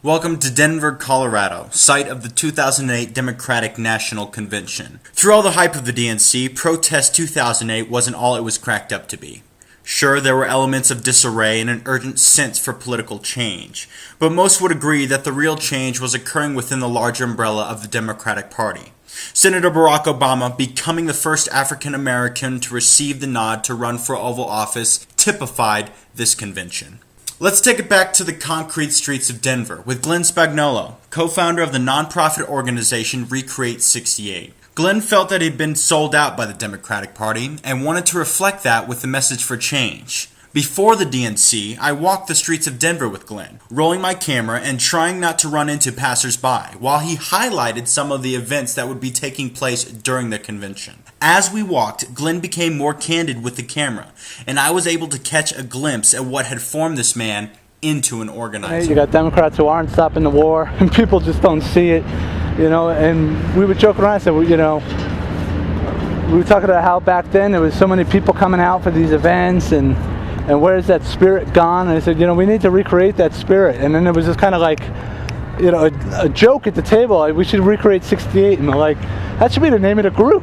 Welcome to Denver, Colorado, site of the 2008 Democratic National Convention. Through all the hype of the DNC, Protest 2008 wasn't all it was cracked up to be. Sure, there were elements of disarray and an urgent sense for political change, but most would agree that the real change was occurring within the larger umbrella of the Democratic Party. Senator Barack Obama becoming the first African American to receive the nod to run for Oval Office typified this convention. Let's take it back to the concrete streets of Denver with Glenn Spagnuolo, co-founder of the nonprofit organization Recreate 68. Glenn felt that he'd been sold out by the Democratic Party and wanted to reflect that with a message for change. Before the DNC, I walked the streets of Denver with Glenn, rolling my camera and trying not to run into passers-by, while he highlighted some of the events that would be taking place during the convention. As we walked, Glenn became more candid with the camera, and I was able to catch a glimpse at what had formed this man into an organizer. You got Democrats who aren't stopping the war, and people just don't see it, and we would joke around and say, we were talking about how back then there was so many people coming out for these events, and where's that spirit gone? And I said, we need to recreate that spirit. And then it was just kind of like, a joke at the table. We should recreate 68. And they're like, that should be the name of the group.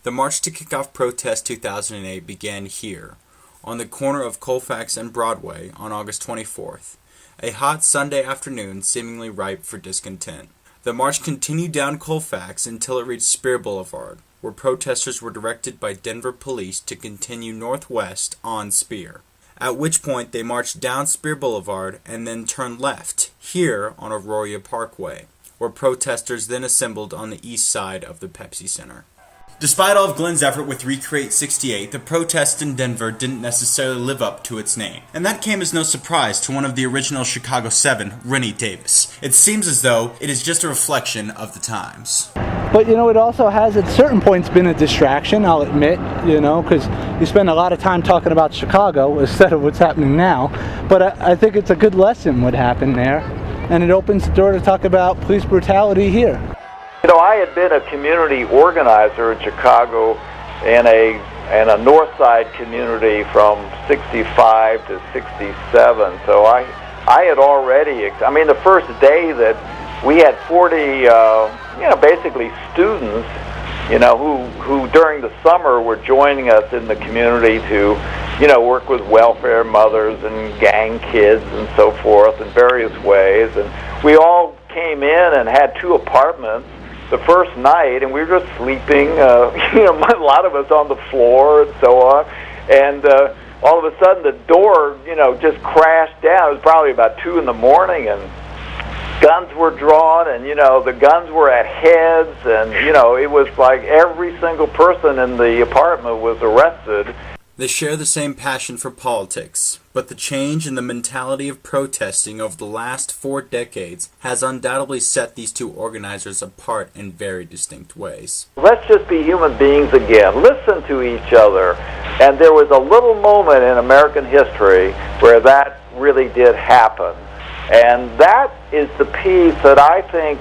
The march to kick off Protest 2008 began here, on the corner of Colfax and Broadway on August 24th, a hot Sunday afternoon seemingly ripe for discontent. The march continued down Colfax until it reached Spear Boulevard, where protesters were directed by Denver police to continue northwest on Spear, at which point they marched down Spear Boulevard and then turned left, here on Aurora Parkway, where protesters then assembled on the east side of the Pepsi Center. Despite all of Glenn's effort with Recreate 68, the protest in Denver didn't necessarily live up to its name. And that came as no surprise to one of the original Chicago 7, Rennie Davis. It seems as though it is just a reflection of the times. But it also has at certain points been a distraction, I'll admit, because you spend a lot of time talking about Chicago instead of what's happening now. But I think it's a good lesson what happened there, and it opens the door to talk about police brutality here. I had been a community organizer in Chicago in a North Side community from 65 to 67. So I had already, the first day that we had 40, basically students, who during the summer were joining us in the community to, work with welfare mothers and gang kids and so forth in various ways. And we all came in and had 2 apartments the first night, and we were just sleeping, a lot of us on the floor and so on. And all of a sudden the door, just crashed down. It was probably about 2 in the morning, and guns were drawn, and the guns were at heads, and it was like every single person in the apartment was arrested. They share the same passion for politics, but the change in the mentality of protesting over the last 4 decades has undoubtedly set these 2 organizers apart in very distinct ways. Let's just be human beings again. Listen to each other. And there was a little moment in American history where that really did happen. And that is the piece that I think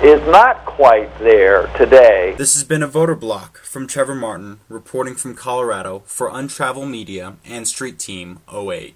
is not quite there today. This has been a Voter Block from Trevor Martin, reporting from Colorado for Untravel Media and Street Team 08.